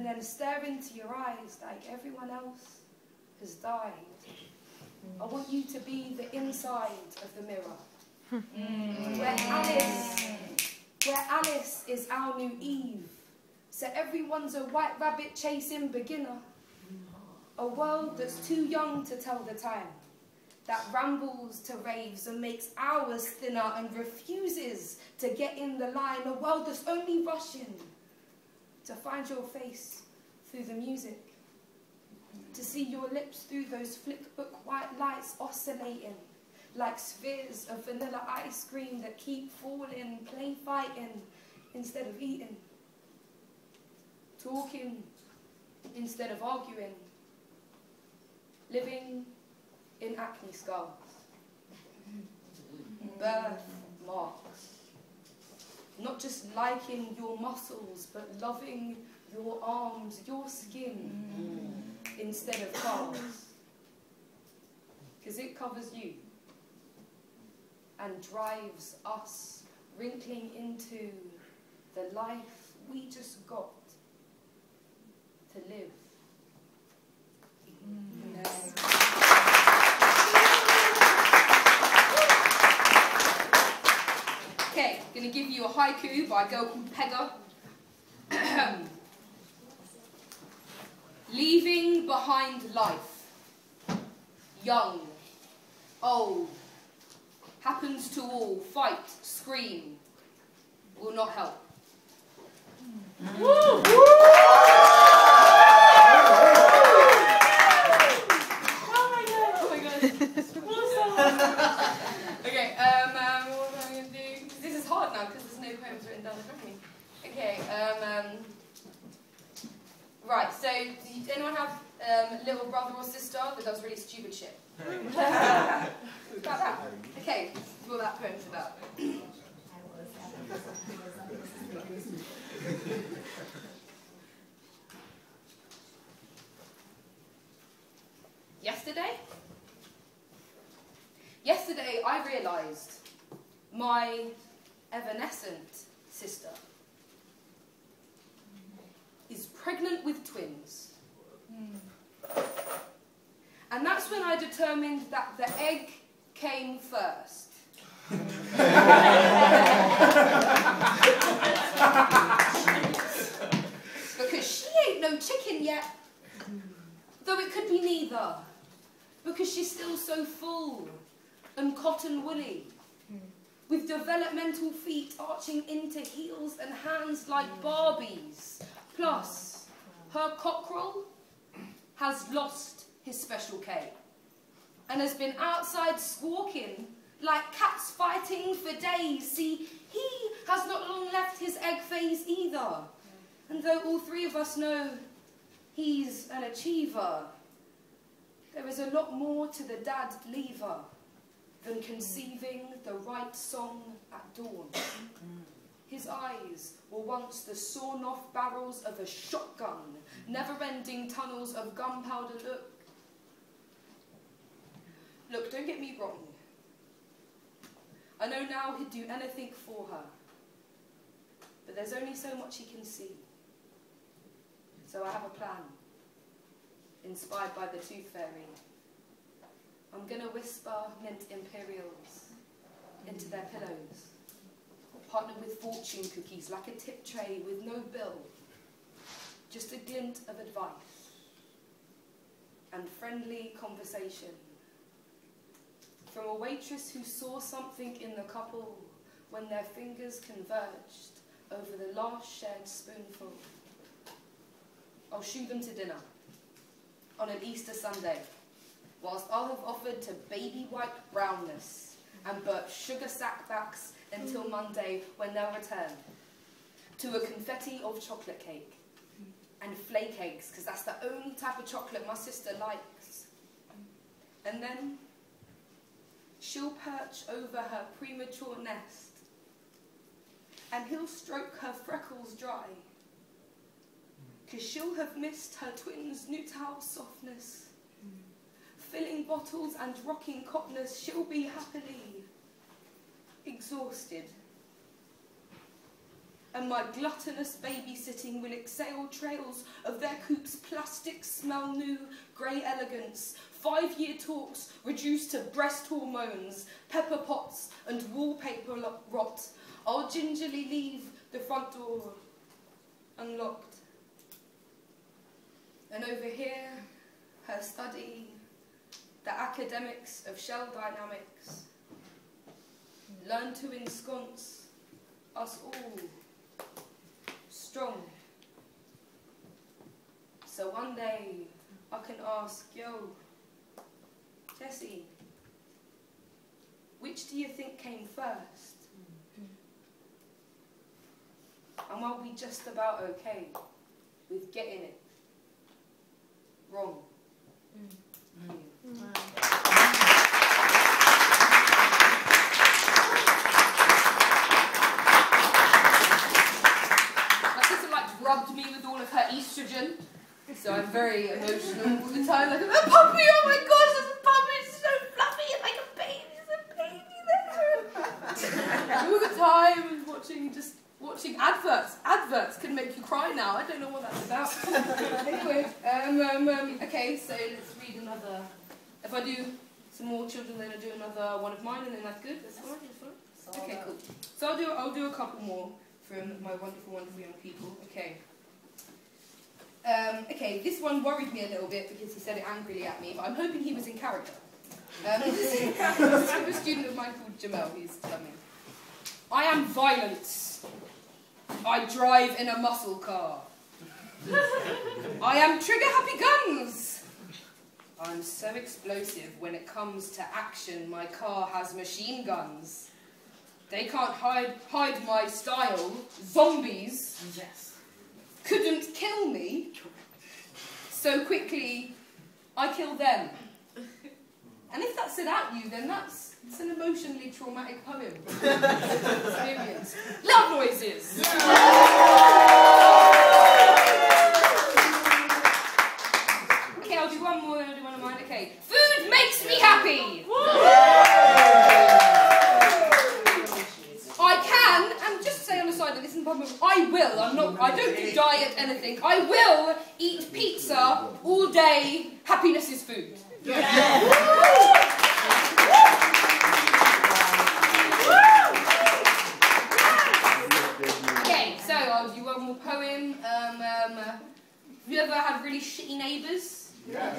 then stare into your eyes like everyone else has died. I want you to be the inside of the mirror, where Alice is our new Eve, so everyone's a white rabbit chasing beginner. A world that's too young to tell the time, that rambles to raves and makes hours thinner and refuses to get in the line. A world that's only rushing to find your face through the music, to see your lips through those flickbook white lights oscillating like spheres of vanilla ice cream that keep falling, play fighting instead of eating, talking instead of arguing, living in acne scars, birth marks, not just liking your muscles, but loving your arms, your skin, instead of cars, because it covers you and drives us wrinkling into the life we just got to live. Okay, I'm going to give you a haiku by a girl called Pegger. Leaving behind life, young, old, happens to all, fight, scream, will not help. Woo! Okay, what am I going to do? This is hard now because there's no poems written down in front of me. Okay, right, so does anyone have a little brother or sister that does really stupid shit? About that? Okay, this is what that poem's about. Yesterday I realised my evanescent sister is pregnant with twins. And that's when I determined that the egg came first. Because she ain't no chicken yet, though it could be neither, because she's still so full and cotton woolly, with developmental feet arching into heels and hands like Barbies. Plus, her cockerel has lost his special K and has been outside squawking like cats fighting for days. See, he has not long left his egg phase either. And though all three of us know he's an achiever, there is a lot more to the dad lever than conceiving the right song at dawn. His eyes were once the sawn-off barrels of a shotgun, never-ending tunnels of gunpowder. Look, don't get me wrong. I know now he'd do anything for her, but there's only so much he can see. So I have a plan, inspired by the Tooth Fairy. I'm going to whisper mint imperials into their pillows, partnered with fortune cookies like a tip tray with no bill, just a glint of advice and friendly conversation from a waitress who saw something in the couple when their fingers converged over the last shared spoonful. I'll shoo them to dinner on an Easter Sunday, whilst I'll have offered to baby wipe brownness and burp sugar sackbacks until Monday, when they'll return to a confetti of chocolate cake and flake eggs, because that's the only type of chocolate my sister likes. And then she'll perch over her premature nest and he'll stroke her freckles dry, because she'll have missed her twins' Nuttall softness. Filling bottles and rocking cottoners, she'll be happily exhausted. and my gluttonous babysitting will exhale trails of their coop's plastic smell new grey elegance, 5-year talks reduced to breast hormones, pepper pots and wallpaper rot. I'll gingerly leave the front door unlocked. And over here, her study, the academics of shell dynamics, learn to ensconce us all strong. So one day I can ask, yo, Jessie, which do you think came first? And are we just about okay with getting it wrong? My sister rubbed me with all of her estrogen, so I'm very emotional all the time. Like, a puppy, oh my gosh, there's a puppy, it's so fluffy, it's like a baby there. All the time, watching adverts. Adverts can make you cry now. I don't know what that's about. Anyway, okay, so let's read another. If I do some more children, then I'll do another one of mine, and then that's good. That's fine. That's fine. Okay, cool. So I'll do a couple more from my wonderful, wonderful young people. Okay. Okay, this one worried me a little bit because he said it angrily at me, but I'm hoping he was in character. This is a student of mine called Jamel, who's telling me. I am violence. I drive in a muscle car. I am trigger-happy guns. I'm so explosive when it comes to action, my car has machine guns. They can't hide my style. Zombies couldn't kill me. So quickly, I kill them. And if that stood out you, then it's an emotionally traumatic poem. Experience. Loud noises. Okay, I'll do one more, then I'll do one of mine. Okay. Food makes me happy. I can, and just say on the side that this is the problem, I don't do diet anything. I will eat pizza all day. Happiness is food. Okay, so I'll do one more poem. Have you ever had really shitty neighbours? Yeah.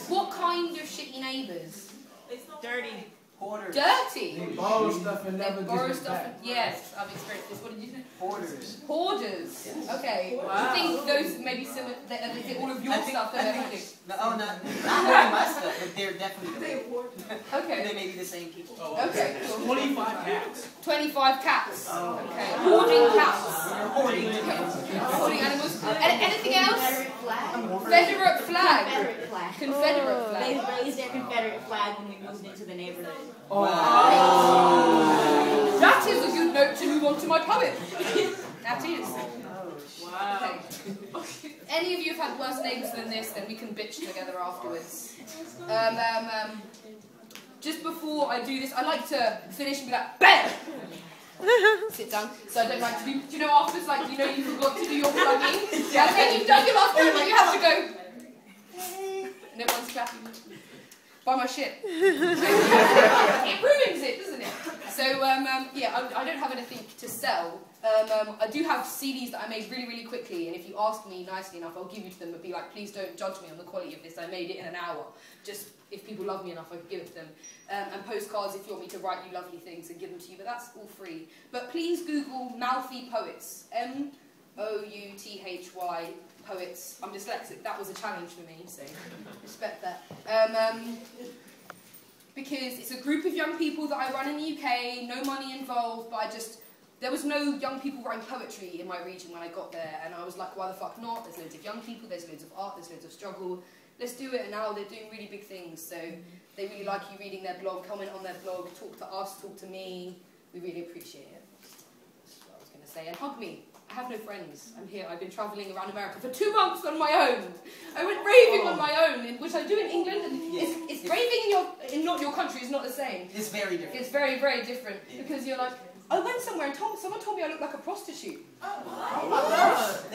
What kind of shitty neighbours? Dirty. Hoarders. Dirty? They borrow stuff and never give it back. Yes, I've experienced this. What did you say? Hoarders. Hoarders. Okay. Wow. Do you think those maybe similar? Is it all of your stuff that they're hoarding? No, not hoarding my stuff, but they're definitely okay. They may be the same people. Okay. Cool. 25 cats. 25 cats. Okay. Hoarding cats. Hoarding. Hoarding animals. Anything else? Confederate flag. Confederate flag. Confederate flag. They raised their Confederate flag when we moved into the neighborhood. Wow. That is a good note to move on to my poem. That is. Wow. Okay. Any of you have had worse neighbours than this, then we can bitch together afterwards. Just before I do this, I like to finish and be like, BAM! Sit down. So I don't like to do you know afterwards, like, you know you forgot to do your plugging? Yeah. And then you've done your last plugging, you have to go. And everyone's clapping. Buy my shit. It ruins it, doesn't it? So, yeah, I don't have anything to sell. I do have CDs that I made really, really quickly, and if you ask me nicely enough, I'll give you to them and be like, please don't judge me on the quality of this. I made it in an hour. Just, if people love me enough, I can give it to them. And postcards if you want me to write you lovely things and give them to you, but that's all free. But please Google Mouthy Poets. M-O-U-T-H-Y Poets. I'm dyslexic. That was a challenge for me, so respect that. Because it's a group of young people that I run in the UK, no money involved, but there was no young people writing poetry in my region when I got there, and I was like, why the fuck not? There's loads of young people, there's loads of art, there's loads of struggle. Let's do it, and now they're doing really big things, so they really like you reading their blog, comment on their blog, talk to us, talk to me. We really appreciate it. That's what I was going to say. And hug me. I have no friends. I'm here. I've been travelling around America for 2 months on my own. I went raving on my own, which I do in England. And it's raving in not your country is not the same. It's very different. It's very, very different because you're like, I went somewhere and someone told me I looked like a prostitute. Oh,